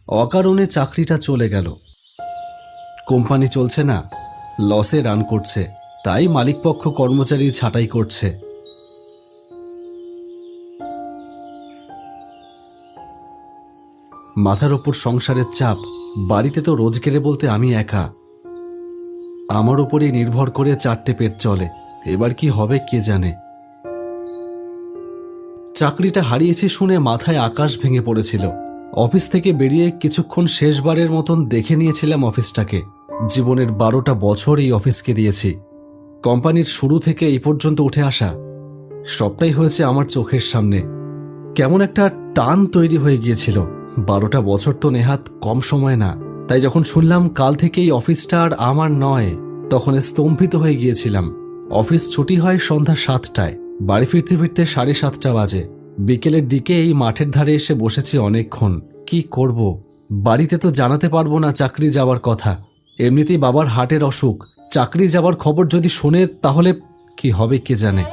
অকারণে চাকরিটা চলে গেল। কোম্পানি চলছে না, লসে রান করছে, তাই মালিকপক্ষ কর্মচারী ছাঁটাই করছে। মাথার ওপর সংসারের চাপ, বাড়িতে তো রোজগেরে বলতে আমি একা। আমার উপরেই নির্ভর করে 4টে পেট চলে। এবার কি হবে কে জানে। চাকরিটা হারিয়েছি শুনে মাথায় আকাশ ভেঙে পড়েছিল। অফিস থেকে বেরিয়ে কিছুক্ষণ শেষবারের মতন দেখে নিয়েছিলাম অফিসটাকে। জীবনের 12টা বছর এই অফিসকে দিয়েছি। কোম্পানির শুরু থেকে এই পর্যন্ত উঠে আসা সবটাই হয়েছে আমার চোখের সামনে। কেমন একটা টান তৈরি হয়ে গিয়েছিল। 12টা বছর তো নেহাত কম সময় না। তাই যখন শুনলাম কাল থেকে এই অফিসটা আর আমার নয়, তখন স্তম্ভিত হয়ে গিয়েছিলাম। অফিস ছুটি হয় সন্ধ্যা 7টায়, বাড়ি ফিরতে ফিরতে 7:30 বাজে। বিকেলের দিকে এই মাঠের ধারে এসে বসেছি অনেকক্ষণ। কি করব? বাড়িতে তো জানাতে পারবো না চাকরি যাওয়ার কথা। এমনিতেই বাবার হার্টের অসুখ, চাকরি যাওয়ার খবর যদি শোনে তাহলে কি হবে কে জানে।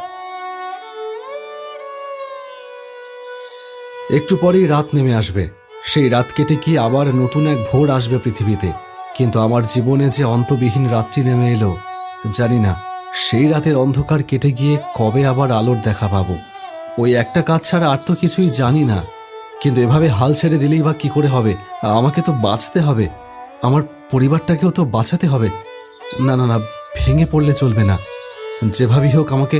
একটু পরেই রাত নেমে আসবে। সেই রাত কেটে কি আবার নতুন এক ভোর আসবে পৃথিবীতে। কিন্তু আমার জীবনে যে অন্তবিহীন রাত্রি নেমে এলো, জানি না সেই রাতের অন্ধকার কেটে গিয়ে কবে আবার আলোর দেখা পাবো। ওই একটা কাজ ছাড়া আর তো কিছুই জানি না। কিন্তু এভাবে হাল ছেড়ে দিলেই বা কি করে হবে? আমাকে তো বাঁচতে হবে, আমার পরিবারটাকেও তো বাঁচাতে হবে। না না না, ভেঙে পড়লে চলবে না। যেভাবেই হোক আমাকে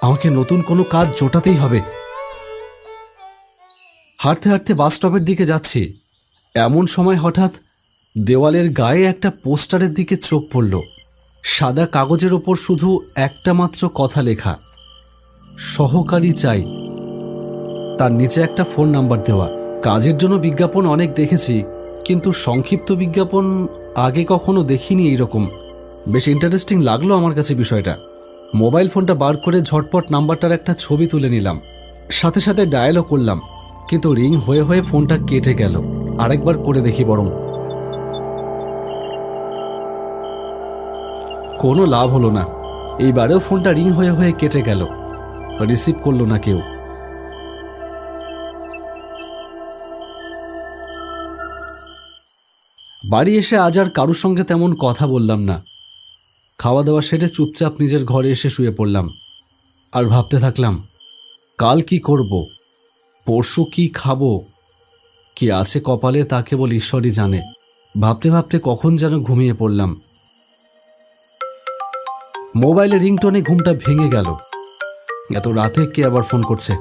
আমাকে নতুন কোনো কাজ জোটাতেই হবে। হাঁটতে হাঁটতে বাস স্টপের দিকে যাচ্ছি, এমন সময় হঠাৎ দেওয়ালের গায়ে একটা পোস্টারের দিকে চোখ পড়ল। সাদা কাগজের ওপর শুধু একটা মাত্র কথা লেখা, সহকারী চাই। তার নিচে একটা ফোন নাম্বার দেওয়া। কাজের জন্য বিজ্ঞাপন অনেক দেখেছি, কিন্তু সংক্ষিপ্ত বিজ্ঞাপন আগে কখনো দেখিনি এইরকম। বেশ ইন্টারেস্টিং লাগলো আমার কাছে বিষয়টা। মোবাইল ফোনটা বার করে ঝটপট নাম্বারটার একটা ছবি তুলে নিলাম, সাথে সাথে ডায়ালও করলাম। কিন্তু রিং হয়ে হয়ে ফোনটা কেটে গেল। আরেকবার করে দেখি বরং। কোনো লাভ হলো না। এইবারেও ফোনটা রিং হয়ে হয়ে কেটে গেল, রিসিভ করলো না কেউ। বাড়ি এসে আজ আর কারুর সঙ্গে তেমন কথা বললাম না। খাওয়া দাওয়া সেরে চুপচাপ নিজের ঘরে এসে শুয়ে পড়লাম। আর ভাবতে থাকলাম, কাল কি করব, পরশু কি খাবো, কি আছে কপালে তা কেবল ঈশ্বরই জানে। ভাবতে ভাবতে কখন যেন ঘুমিয়ে পড়লাম। মোবাইলে রিংটোনে ঘুমটা ভেঙে গেল। এত রাতে কে আবার ফোন করছে?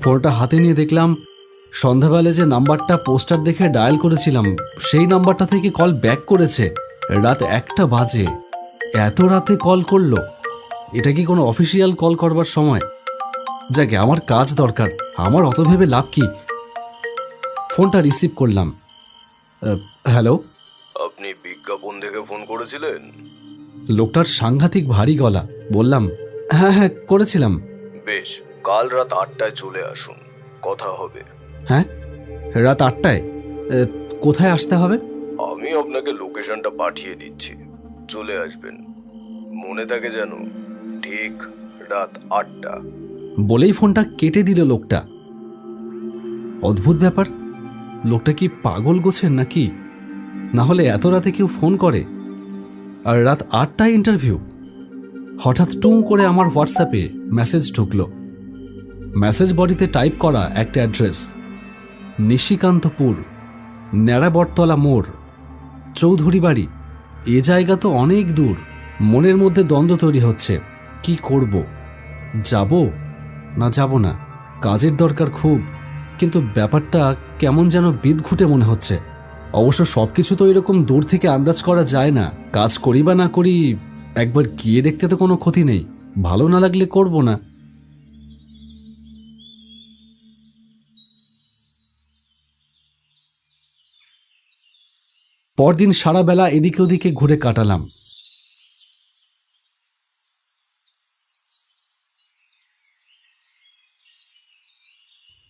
ফোনটা হাতে নিয়ে দেখলাম সন্ধ্যাবেলা যে নাম্বারটা পোস্টার দেখে ডায়াল করেছিলাম, সেই নাম্বারটা থেকে কল ব্যাক করেছে। রাত 1টা বাজে, এত রাতে কল করলো। এটা কি কোনো অফিসিয়াল কল করবার সময়? যাকে আমার কাজ দরকার, আমার অত ভেবে লাভ কি। ফোনটা রিসিভ করলাম। হ্যালো। আপনি বিজ্ঞাপন দেখে ফোন করেছিলেন? লোকটার সাংঘাতিক ভারী গলা। বললাম, হ্যাঁ হ্যাঁ করেছিলাম। বেশ, কাল রাত 8টায় চলে আসুন, কথা হবে। হ্যাঁ, রাত 8টায়? কোথায় আসতে হবে? আমি আপনাকে লোকেশনটা পাঠিয়ে দিচ্ছি, চলে আসবেন। মনে থাকে যেন, ঠিক রাত 8টা। বলেই ফোনটা কেটে দিল লোকটা। অদ্ভুত ব্যাপার, লোকটা কি পাগল গোছেন নাকি? না হলে এত রাতে কেউ ফোন করে? আর রাত 8টায় ইন্টারভিউ? হঠাৎ টুং করে আমার হোয়াটসঅ্যাপে মেসেজ ঢুকলো। মেসেজ বডিতে টাইপ করা একটা অ্যাড্রেস, নিশিকান্তপুর, ন্যাড়াবটতলা মোড়, চৌধুরী বাড়ি। এ জায়গা তো অনেক দূর। মনের মধ্যে দ্বন্দ্ব তৈরি হচ্ছে, কি করব? যাব না যাব না? কাজের দরকার খুব, কিন্তু ব্যাপারটা কেমন যেন বিদঘুটে মনে হচ্ছে। অবশ্য সবকিছু তো এরকম দূর থেকে আন্দাজ করা যায় না। কাজ করি বা না করি, একবার গিয়ে দেখতে তো কোনো ক্ষতি নেই। ভালো না লাগলে করব না। পরদিন সারা বেলা এদিকে ওদিকে ঘুরে কাটালাম।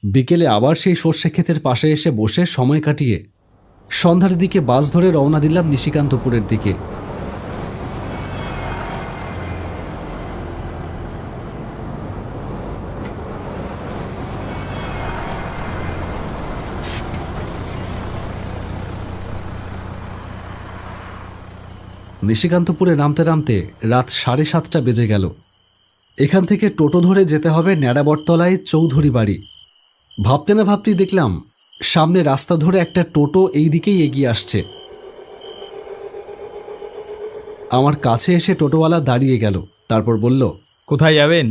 বিকেলে আবার সেই সর্ষে ক্ষেতের পাশে এসে বসে সময় কাটিয়ে সন্ধ্যার দিকে বাস ধরে রওনা দিলাম নিশিকান্তপুরের দিকে। নিশিকান্তপুরে নামতে নামতে রাত 7:30 বেজে গেল। এখান থেকে টোটো ধরে যেতে হবে ন্যাড়াবটতলায় চৌধুরী বাড়ি। ভাবতে না ভাবতেই দেখলাম সামনে রাস্তা ধরে একটা টোটো এই দিকেই এগিয়ে আসছে। আমার কাছে এসে টোটোওয়ালা দাঁড়িয়ে গেল, তারপর বলল, কোথায় যাবেন?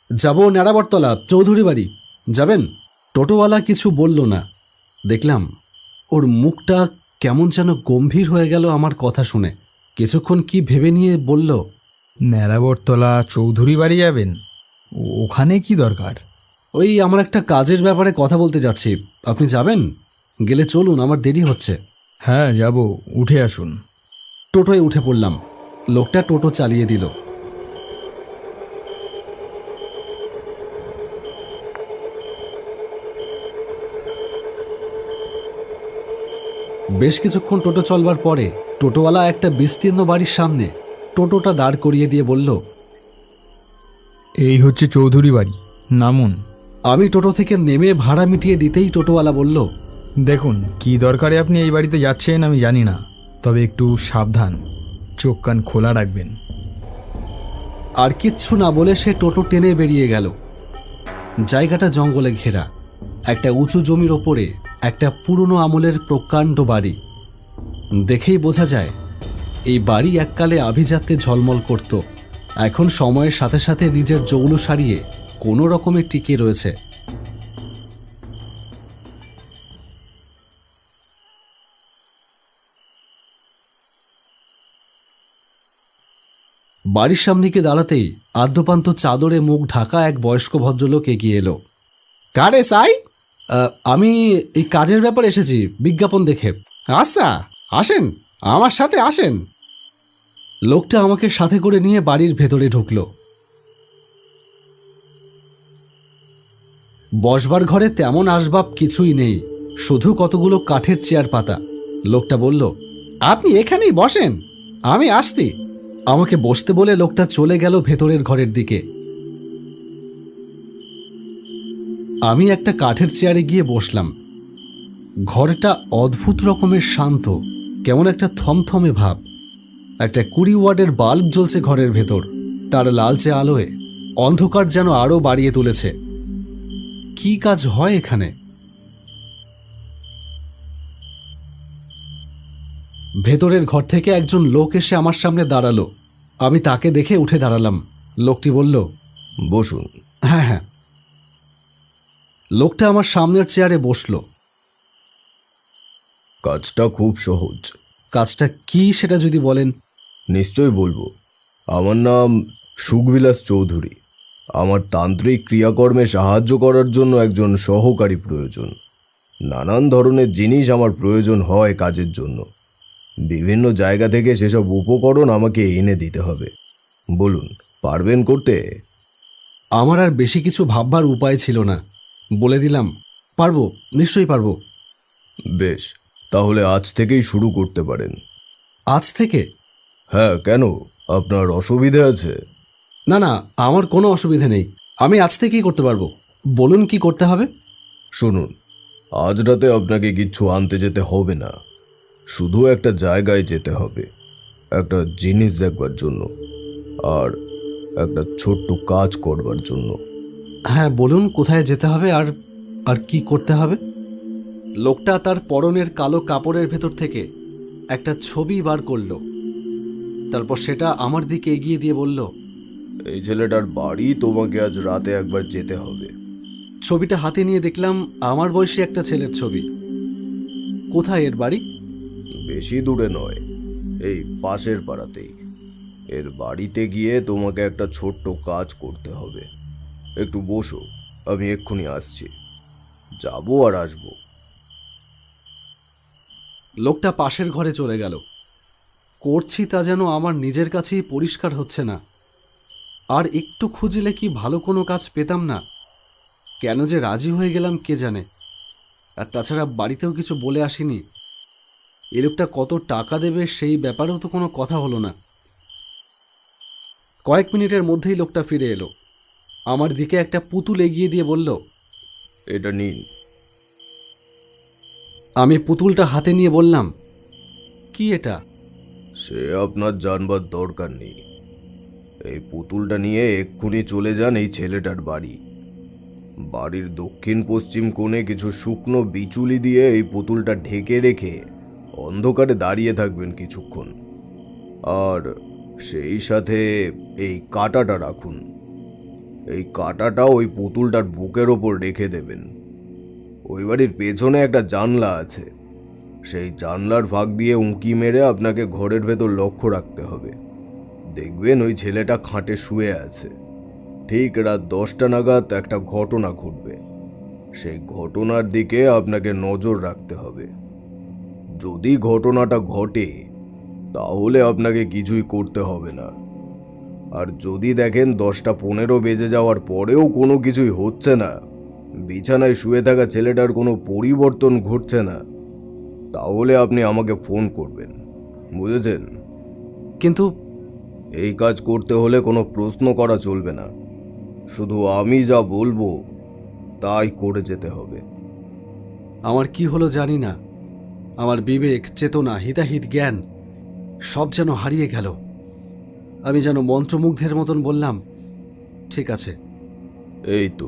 যাব ন্যাড়াবটতলা চৌধুরী বাড়ি। যাবেন? টোটোওয়ালা কিছু বলল না। দেখলাম ওর মুখটা কেমন যেন গম্ভীর হয়ে গেল আমার কথা শুনে। কিছুক্ষণ কি ভেবে নিয়ে বলল, ন্যাড়াবটতলা চৌধুরী বাড়ি যাবেন? ওখানে কি দরকার? ওই আমার একটা কাজের ব্যাপারে কথা বলতে যাচ্ছি, আপনি যাবেন? গেলে চলুন, আমার দেরি হচ্ছে। হ্যাঁ যাব, উঠে আসুন। টোটোয় উঠে পড়লাম। লোকটা টোটো চালিয়ে দিল। বেশ কিছুক্ষণ টোটো চলবার পরে টোটোওয়ালা একটা বিস্তীর্ণ বাড়ির সামনে টোটোটা দাঁড় করিয়ে দিয়ে বলল, এই হচ্ছে চৌধুরী বাড়ি, নামুন। আমি টোটো থেকে নেমে ভাড়া মিটিয়ে দিতেই টোটোওয়ালা বলল, দেখুন কি দরকারে আপনি এই বাড়িতে যাচ্ছেন আমি জানি না, তবে একটু সাবধান, চোখ কান খোলা রাখবেন। আর কিচ্ছু না বলে সে টোটো টেনে বেরিয়ে গেল। জায়গাটা জঙ্গলে ঘেরা। একটা উঁচু জমির ওপরে একটা পুরনো আমলের প্রকাণ্ড বাড়ি। দেখেই বোঝা যায় এই বাড়ি এককালে আভিজাত্যে ঝলমল করত। এখন সময়ের সাথে সাথে নিজের যৌন সারিয়ে কোনো রকমে টিকে রয়েছে। বাড়ির সামনে গিয়ে দাঁড়াতেই আদ্যপান্ত চাদরে মুখ ঢাকা এক বয়স্ক ভদ্রলোক এগিয়ে এলো। কারে সাই? আমি এই কাজের ব্যাপারে এসেছি, বিজ্ঞাপন দেখে। আচ্ছা, আসেন, আমার সাথে আসেন। লোকটা আমাকে সাথে করে নিয়ে বাড়ির ভেতরে ঢুকলো। বসবার ঘরে তেমন আসবাব কিছুই নেই, শুধু কতগুলো কাঠের চেয়ার পাতা। লোকটা বলল, আপনি এখানেই বসেন, আমি আসছি। আমাকে বসতে বলে লোকটা চলে গেল ভেতরের ঘরের দিকে। আমি একটা কাঠের চেয়ারে গিয়ে বসলাম। ঘরটা অদ্ভুত রকমের শান্ত, কেমন একটা থমথমে ভাব। একটা 20 ওয়াটের বাল্ব জ্বলছে ঘরের ভেতর, তার লালচে আলোয় অন্ধকার যেন আরো বাড়িয়ে তুলেছে। কি কাজ হয় এখানে? ভেতরের ঘর থেকে একজন লোক এসে আমার সামনে দাঁড়ালো। আমি তাকে দেখে উঠে দাঁড়ালাম। লোকটি বলল, বসুন। হ্যাঁ হ্যাঁ। লোকটা আমার সামনের চেয়ারে বসলো। কাজটা খুব সহজ। কাজটা কি সেটা যদি বলেন। নিশ্চয় বলবো। আমার নাম সুখবিলাস চৌধুরী। আমার তান্ত্রিক ক্রিয়াকর্মে সাহায্য করার জন্য একজন সহকারী প্রয়োজন। নানান ধরনের জিনিস আমার প্রয়োজন হয় কাজের জন্য। বিভিন্ন জায়গা থেকে সেসব উপকরণ আমাকে এনে দিতে হবে। বলুন, পারবেন করতে? আমার আর বেশি কিছু ভাববার উপায় ছিল না। বলে দিলাম, পারবো, নিশ্চয়ই পারবো। বেশ, তাহলে আজ থেকেই শুরু করতে পারেন। আজ থেকে? হ্যাঁ, কেন? আপনার অসুবিধা আছে? না না, আমার কোনো অসুবিধা নেই, আমি আজ থেকেই করতে পারবো। বলুন কি করতে হবে। শুনুন, আজ রাতে আপনাকে কিচ্ছু আনতে যেতে হবে না। শুধু একটা জায়গায় যেতে হবে, একটা জিনিস দেখবার জন্য, আর একটা ছোট্ট কাজ করবার জন্য। হ্যাঁ বলুন, কোথায় যেতে হবে আর আর কি করতে হবে। লোকটা তার পরনের কালো কাপড়ের ভেতর থেকে একটা ছবি বার করলো। তারপর সেটা আমার দিকে এগিয়ে দিয়ে বলল, এই ছেলেটার বাড়ি তোমাকে আজ রাতে একবার যেতে হবে। ছবিটা হাতে নিয়ে দেখলাম আমার বয়সী একটা ছেলের ছবি। কোথায় এর বাড়ি? বেশি দূরে নয়, এই পাশের পাড়াতেই। এর বাড়িতে গিয়ে তোমাকে একটা ছোট্ট কাজ করতে হবে। একটু বসো, আমি এক্ষুনি আসছি। যাবো আর আসবো। লোকটা পাশের ঘরে চলে গেল। করছি তা যেন আমার নিজের কাছেই পরিষ্কার হচ্ছে না। আর একটু খুঁজলে কি ভালো কোনো কাজ পেতাম না? কেন যে রাজি হয়ে গেলাম কে জানে। আর তাছাড়া বাড়িতেও কিছু বলে আসিনি। এ লোকটা কত টাকা দেবে সেই ব্যাপারেও তো কোনো কথা হলো না। কয়েক মিনিটের মধ্যেই লোকটা ফিরে এলো। আমার দিকে একটা পুতুল এগিয়ে দিয়ে বলল, এটা নিন। আমি পুতুলটা হাতে নিয়ে বললাম, কি এটা? সে আপনার জানবার দরকার নেই। এই পুতুলটা নিয়ে এক্ষুনি চলে যান এই ছেলেটার বাড়ি। বাড়ির দক্ষিণ পশ্চিম কোণে কিছু শুকনো বিচুলি দিয়ে এই পুতুলটা ঢেকে রেখে অন্ধকারে দাঁড়িয়ে থাকবেন কিছুক্ষণ। আর সেই সাথে এই কাঁটাটা রাখুন। এই কাঁটাটা ওই পুতুলটার বুকের ওপর রেখে দেবেন। ওই বাড়ির পেছনে একটা জানলা আছে, সেই জানলার ফাঁক দিয়ে উঁকি মেরে আপনাকে ঘরের ভেতর লক্ষ্য রাখতে হবে। দেখবেন ওই ছেলেটা খাটে শুয়ে আছে। ঠিক রাত 10টা নাগাদ একটা ঘটনা ঘটবে, সেই ঘটনার দিকে আপনাকে নজর রাখতে হবে। যদি ঘটনাটা ঘটে তাহলে আপনাকে কিছুই করতে হবে না। আর যদি দেখেন 10টা 15 বেজে যাওয়ার পরেও কোনো কিছুই হচ্ছে না, বিছানায় শুয়ে থাকা ছেলেটার কোনো পরিবর্তন ঘটছে না, তাহলে আপনি আমাকে ফোন করবেন, বুঝেছেন? কিন্তু এই কাজ করতে হলে কোনো প্রশ্ন করা চলবে না। শুধু আমি যা বলবো তাই করে যেতে হবে। আমার কি হলো জানি না, আমার বিবেক, চেতনা, হিতাহিত জ্ঞান সব যেন হারিয়ে গেল। আমি যেন মন্ত্রমুগ্ধের মতন বললাম, ঠিক আছে। এই তো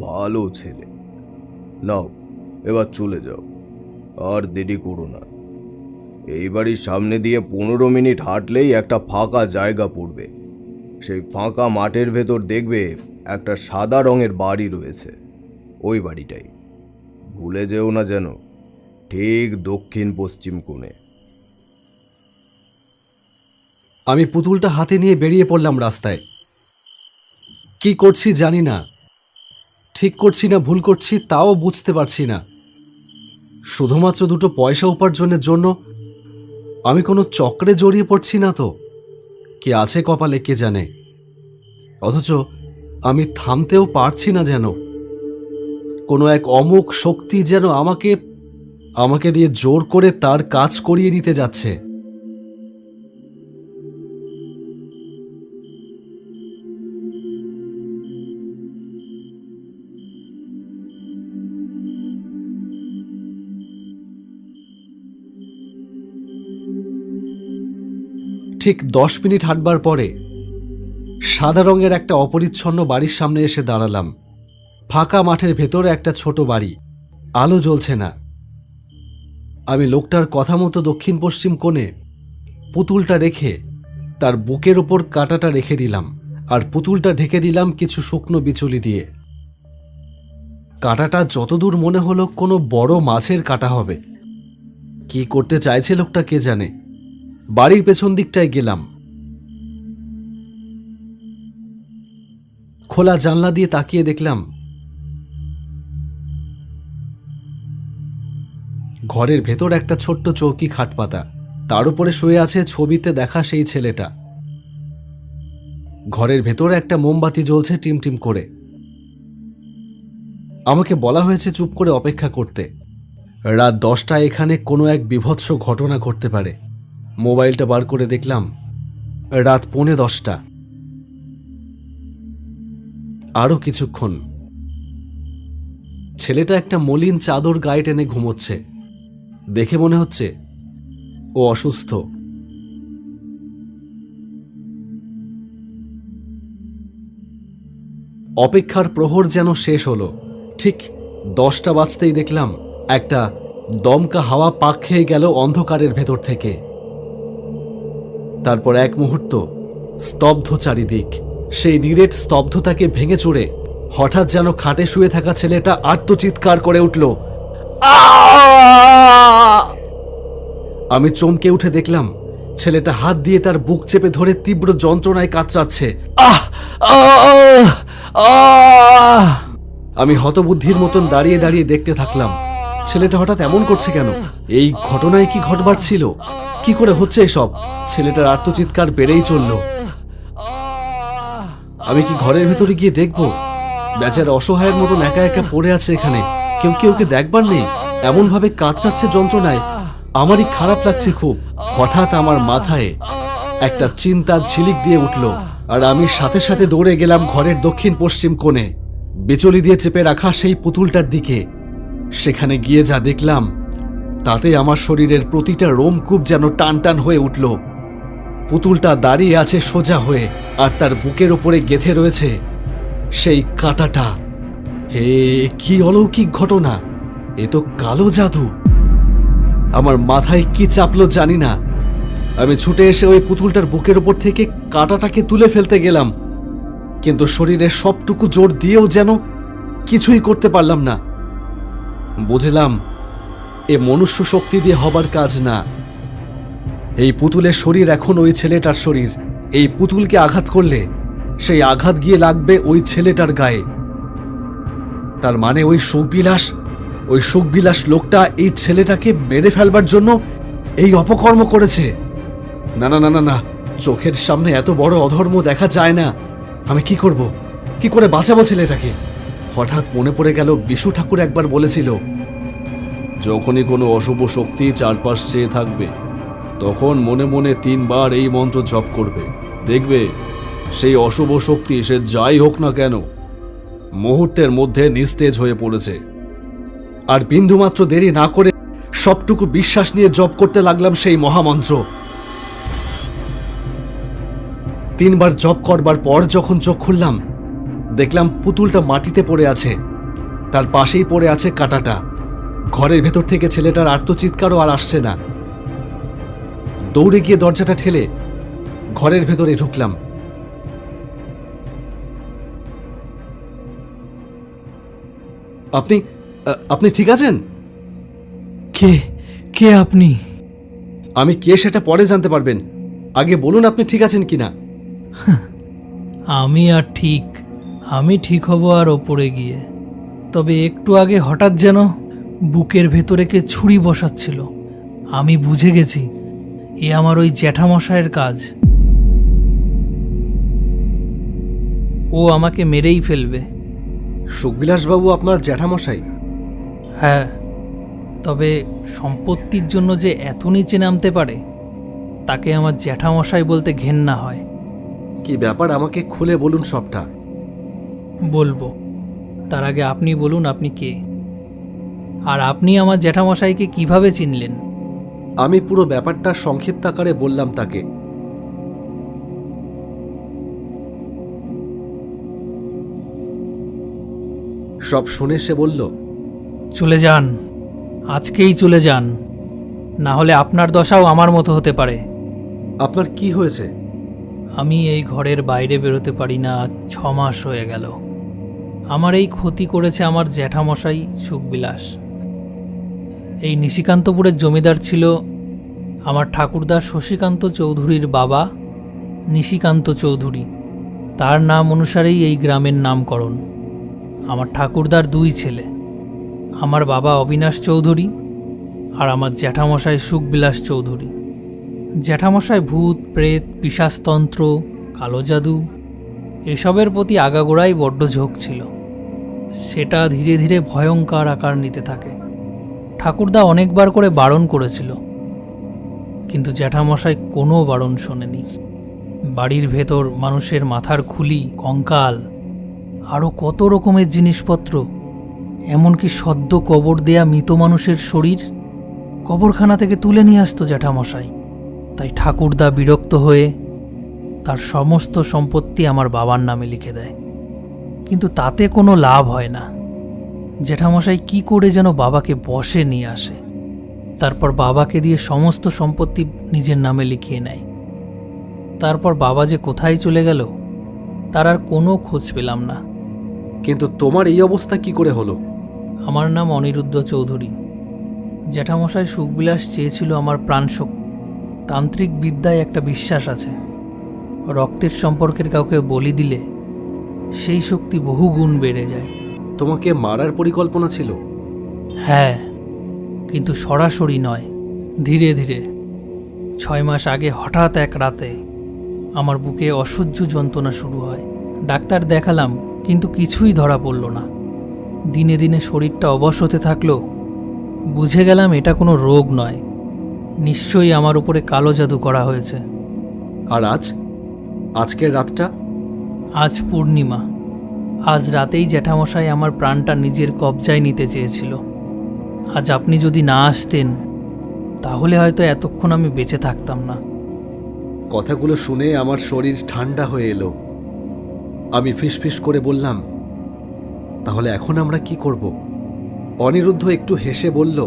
ভালো ছেলে, নাও এবার চলে যাও, আর দেরি করো না। এই বাড়ির সামনে দিয়ে 15 মিনিট হাঁটলেই একটা ফাঁকা জায়গা পড়বে। সেই ফাঁকা মাঠের ভেতর দেখবে একটা সাদা রঙের বাড়ি রয়েছে, ওই বাড়িটাই। ভুলে যেও না যেন, ঠিক দক্ষিণ পশ্চিম কোণে। আমি পুতুলটা হাতে নিয়ে বেরিয়ে পড়লাম রাস্তায়। কি করছি জানি না, ঠিক করছি না ভুল করছি তাও বুঝতে পারছি না। শুধুমাত্র 2 পয়সা উপার্জনের জন্য আমি কোনো চক্রে জড়িয়ে পড়ছি না তো? কি আছে কপালে কে জানে। অথচ আমি থামতেও পারছি না যেন। কোনো এক অমোঘ শক্তি যেন আমাকে দিয়ে জোর করে তার কাজ করিয়ে নিতে যাচ্ছে। ঠিক 10 মিনিট হাঁটবার পরে সাদা রঙের একটা অপরিচ্ছন্ন বাড়ির সামনে এসে দাঁড়ালাম। ফাঁকা মাঠের ভেতরে একটা ছোট বাড়ি, আলো জ্বলছে না। আমি লোকটার কথা মতো দক্ষিণ পশ্চিম কোণে পুতুলটা রেখে তার বুকের ওপর কাঁটাটা রেখে দিলাম, আর পুতুলটা ঢেকে দিলাম কিছু শুকনো বিচুলি দিয়ে। কাঁটাটা যতদূর মনে হলো কোনো বড় মাছের কাঁটা হবে। কি করতে চাইছে লোকটা কে জানে। বাড়ির পেছন দিকটায় গেলাম। খোলা জানলা দিয়ে তাকিয়ে দেখলাম ঘরের ভেতর একটা ছোট্ট চৌকি খাট পাতা, তার উপরে শুয়ে আছে ছবিতে দেখা সেই ছেলেটা। ঘরের ভেতরে একটা মোমবাতি জ্বলছে টিমটিম করে। আমাকে বলা হয়েছে চুপ করে অপেক্ষা করতে। রাত 10টায় এখানে কোনো এক বীভৎস ঘটনা ঘটতে পারে। মোবাইলটা বার করে দেখলাম রাত 10:45। আরো কিছুক্ষণ। ছেলেটা একটা মলিন চাদর গায়ে টেনে ঘুমোচ্ছে। দেখে মনে হচ্ছে ও অসুস্থ। অপেক্ষার প্রহর যেন শেষ হলো। ঠিক 10টা বাজতেই দেখলাম একটা দমকা হাওয়া পাক খেয়ে গেল অন্ধকারের ভেতর থেকে। তারপর এক মুহূর্ত স্তব্ধ চারিদিক। সেই নিরেট স্তব্ধতাকে ভেঙে চুরে হঠাৎ যেন খাটে শুয়ে থাকা ছেলেটা আর্তচিৎকার করে উঠল, আমি চমকে উঠে দেখলাম ছেলেটা হাত দিয়ে তার বুক চেপে ধরে তীব্র যন্ত্রণায় কাতরাচ্ছে। আমি হতবুদ্ধির মতন দাঁড়িয়ে দাঁড়িয়ে দেখতে থাকলাম ছেলেটা হঠাৎ এমন করছে কেন। এই ঘটনায় কি ঘটবার ছিল? কি করে হচ্ছে এসব? ছেলেটার আর্তচিৎকার বেড়েই চলল। আমি কি ঘরের ভেতরে গিয়ে দেখব? বেচারা অসহায়ের মতন একা একা পড়ে আছে এখানে, কেউ ওকে দেখবার নেই। এমন ভাবে কাতরাচ্ছে যন্ত্রণায়, আমারই খারাপ লাগছে খুব। হঠাৎ আমার মাথায় একটা চিন্তার ঝিলিক দিয়ে উঠল, আর আমি সাথে সাথে দৌড়ে গেলাম ঘরের দক্ষিণ পশ্চিম কোণে, বিচলি দিয়ে চেপে রাখা সেই পুতুলটার দিকে। সেখানে গিয়ে যা দেখলাম তাতে আমার শরীরের প্রতিটা রোমকূপ যেন টান টান হয়ে উঠল। পুতুলটা দাঁড়িয়ে আছে সোজা হয়ে, আর তার বুকের ওপরে গেঁথে রয়েছে সেই কাঁটাটা। হে, কি অলৌকিক ঘটনা! এ তো কালো জাদু। আমার মাথায় কি চাপলো জানি না। আমি ছুটে এসে ওই পুতুলটার বুকের ওপর থেকে কাঁটাটাকে তুলে ফেলতে গেলাম, কিন্তু শরীরের সবটুকু জোর দিয়েও যেন কিছুই করতে পারলাম না। বুঝলাম এ মনুষ্য শক্তি দিয়ে হবার কাজ না। এই পুতুলের শরীর এখন ওই ছেলেটার শরীর। এই পুতুলকে আঘাত করলে সেই আঘাত গিয়ে লাগবে ওই ছেলেটার গায়ে। তার মানে ওই সুখবিলাস লোকটা এই ছেলেটাকে মেরে ফেলবার জন্য এই অপকর্ম করেছে। না না না না না, চোখের সামনে এত বড় অধর্ম দেখা যায় না। আমি কি করব? কি করে বাঁচাবো ছেলেটাকে? হঠাৎ মনে পড়ে গেল বিশু ঠাকুর একবার বলেছিল, যখনই কোনো অশুভ শক্তি চারপাশ চেয়ে থাকবে, তখন মনে মনে 3 বার এই মন্ত্র জপ করবে। দেখবে সেই অশুভ শক্তি, সে যাই হোক না কেন, মুহূর্তের মধ্যে নিস্তেজ হয়ে পড়েছে। আর বিন্দুমাত্র দেরি না করে সবটুকু বিশ্বাস নিয়ে জপ করতে লাগলাম সেই মহামন্ত্র। 3 বার জপ করবার পর যখন চোখ খুললাম, দেখলাম পুতুলটা মাটিতে পড়ে আছে, তার পাশেই পড়ে আছে কাঁটাটা। ঘরের ভেতর থেকে ছেলেটার আর্তচিৎকারও আর আসছে না। দৌড়ে গিয়ে দরজাটা ঠেলে ঘরের ভেতরে ঢুকলাম। আপনি আপনি ঠিক আছেন? কে কে আপনি? আমি কে সেটা পরে জানতে পারবেন, আগে বলুন আপনি ঠিক আছেন কিনা। আমি ঠিক হব আর ওপরে গিয়ে। তবে একটু আগে হঠাৎ যেন বুকের ভেতরে কে ছুরি বসাচ্ছিল। আমি বুঝে গেছি এ আমার ওই জ্যাঠামশায়ের কাজ। ও আমাকে মেরেই ফেলবে। সুখবিলাসবাবু আপনার জ্যাঠামশাই? হ্যাঁ, তবে সম্পত্তির জন্য যে এত নিচে নামতে পারে, তাকে আমার জ্যাঠামশাই বলতে ঘেন্না হয়। কি ব্যাপার, আমাকে খুলে বলুন সবটা। বলবো, তার আগে আপনি বলুন আপনি কে, আর আপনি আমার জ্যাঠামশাইকে কিভাবে চিনলেন? আমি পুরো ব্যাপারটা সংক্ষিপ্ত আকারে বললাম তাকে। সব শুনে সে বলল, চলে যান, আজকেই চলে যান, না হলে আপনার দশাও আমার মতো হতে পারে। আপনার কি হয়েছে? আমি এই ঘরের বাইরে বেরোতে পারি না 6 মাস হয়ে গেল। আমার এই ক্ষতি করেছে আমার জ্যাঠামশাই সুখবিলাস। এই নিশিকান্তপুরের জমিদার ছিল আমার ঠাকুরদা শশীকান্ত চৌধুরীর বাবা নিশিকান্ত চৌধুরী। তার নাম অনুসারেই এই গ্রামের নামকরণ। আমার ঠাকুরদার 2 ছেলে, আমার বাবা অবিনাশ চৌধুরী আর আমার জ্যাঠামশাই সুখবিলাস চৌধুরী। জ্যাঠামশাই ভূত প্রেত পিশাচতন্ত্র কালো জাদু এসবের প্রতি আগাগোড়াই বড্ড ঝোঁক ছিল। সেটা ধীরে ধীরে ভয়ঙ্কর আকার নিতে থাকে। ঠাকুরদা অনেকবার করে বারণ করেছিল, কিন্তু জ্যাঠামশাই কোনো বারণ শোনেনি। বাড়ির ভেতর মানুষের মাথার খুলি, কঙ্কাল, আরও কত রকমের জিনিসপত্র, এমনকি সদ্য কবর দেয়া মৃত মানুষের শরীর কবরখানা থেকে তুলে নিয়ে আসতো জ্যাঠামশাই। তাই ঠাকুরদা বিরক্ত হয়ে তার সমস্ত সম্পত্তি আমার বাবার নামে লিখে দেয়। কিন্তু তাতে কোনো লাভ হয় না। জ্যাঠামশাই কি করে যেন বাবাকে বশে নিয়ে আসে, তারপর বাবাকে দিয়ে সমস্ত সম্পত্তি নিজের নামে লিখিয়ে নেয়। তারপর বাবা যে কোথায় চলে গেল তার আর কোনো খোঁজ পেলাম না। কিন্তু তোমার এই অবস্থা কি করে হলো? আমার নাম অনিরুদ্ধ চৌধুরী। জ্যাঠামশাই সুখবিলাস চেয়েছিল আমার প্রাণশক্তি। তান্ত্রিক বিদ্যায় একটা বিশ্বাস আছে, রক্তের সম্পর্কের কাউকে বলি দিলে সেই শক্তি বহু গুণ বেড়ে যায়। তোমাকে মারার পরিকল্পনা ছিল? হ্যাঁ, কিন্তু সরাসরি নয়, ধীরে ধীরে। 6 মাস আগে হঠাৎ এক রাতে আমার বুকে অসহ্য যন্ত্রণা শুরু হয়। ডাক্তার দেখালাম, কিন্তু কিছুই ধরা পড়ল না। দিনে দিনে শরীরটা অবশ হতে থাকলো। বুঝে গেলাম এটা কোনো রোগ নয়, নিশ্চয়ই আমার উপরে কালো জাদু করা হয়েছে। আর আজকের রাতটা? আজ পূর্ণিমা। আজ রাতেই জ্যাঠামশাই আমার প্রাণটা নিজের কবজায় নিতে চেয়েছিল। আজ আপনি যদি না আসতেন তাহলে হয়তো এতক্ষণ আমি বেঁচে থাকতাম না। কথাগুলো শুনে আমার শরীর ঠান্ডা হয়ে এলো। আমি ফিসফিস করে বললাম, তাহলে এখন আমরা কি করব? অনিরুদ্ধ একটু হেসে বলল,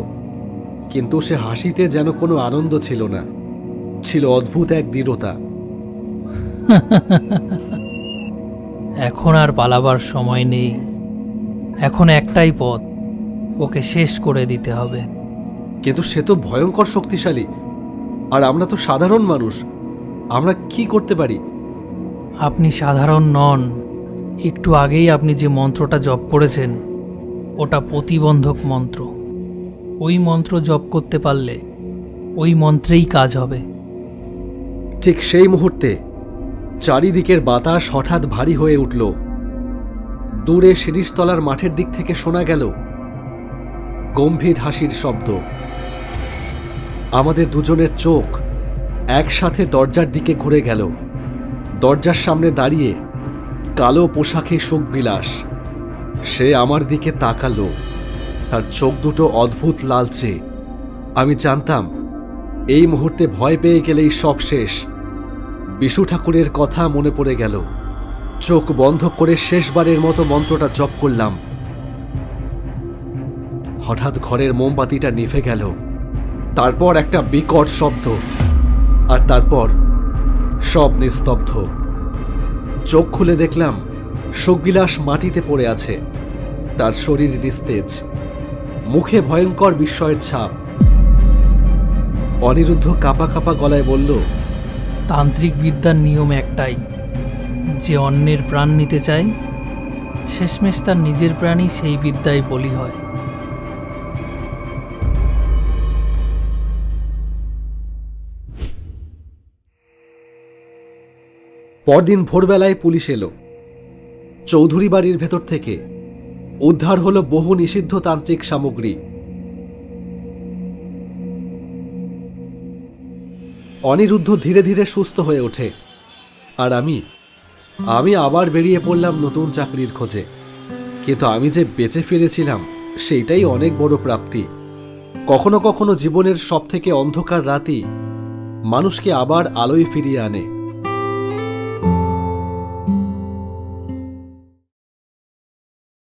কিন্তু সে হাসিতে যেন কোনো আনন্দ ছিল না, ছিল অদ্ভুত এক দৃঢ়তা। এখন আর পালাবার সময় নেই। এখন একটাই পথ, ওকে শেষ করে দিতে হবে। কিন্তু সে তো ভয়ঙ্কর শক্তিশালী, আর আমরা তো সাধারণ মানুষ। আমরা কি করতে পারি? আপনি সাধারণ নন। একটু আগেই আপনি যে মন্ত্রটা জপ করেছেন, ওটা প্রতিবন্ধক মন্ত্র। ওই মন্ত্র জপ করতে পারলে ওই মন্ত্রেই কাজ হবে। ঠিক সেই মুহূর্তে চারিদিকের বাতাস হঠাৎ ভারী হয়ে উঠল। দূরে শিরিষতলার মাঠের দিক থেকে শোনা গেল গম্ভীর হাসির শব্দ। আমাদের দুজনের চোখ একসাথে দরজার দিকে ঘুরে গেল। দরজার সামনে দাঁড়িয়ে কালো পোশাকে সুখবিলাস। সে আমার দিকে তাকালো, তার চোখ দুটো অদ্ভুত লালচে। আমি জানতাম এই মুহূর্তে ভয় পেয়ে গেলেই সব শেষ। বিশু ঠাকুরের কথা মনে পড়ে গেল। চোখ বন্ধ করে শেষবারের মতো মন্ত্রটা জপ করলাম। হঠাৎ ঘরের মোমবাতিটা নিভে গেল। তারপর একটা বিকট শব্দ, আর তারপর সব নিস্তব্ধ। চোখ খুলে দেখলাম সুখবিলাস মাটিতে পড়ে আছে, তার শরীর নিস্তেজ, মুখে ভয়ঙ্কর বিস্ময়ের ছাপ। অনিরুদ্ধ কাঁপা কাঁপা গলায় বলল, তান্ত্রিক বিদ্যার নিয়ম একটাই, যে অন্যের প্রাণ নিতে চায় শেষমেশ তার নিজের প্রাণই সেই বিদ্যায় বলি হয়। পরদিন ভোরবেলায় পুলিশ এলো। চৌধুরী বাড়ির ভেতর থেকে উদ্ধার হলো বহু নিষিদ্ধ তান্ত্রিক সামগ্রী। অনিরুদ্ধ ধীরে ধীরে সুস্থ হয়ে ওঠে, আর আমি আবার বেরিয়ে পড়লাম নতুন চাকরির খোঁজে। কিন্তু আমি যে বেঁচে ফিরেছিলাম সেইটাই অনেক বড় প্রাপ্তি। কখনো কখনো জীবনের সবথেকে অন্ধকার রাতই মানুষকে আবার আলোয় ফিরিয়ে আনে।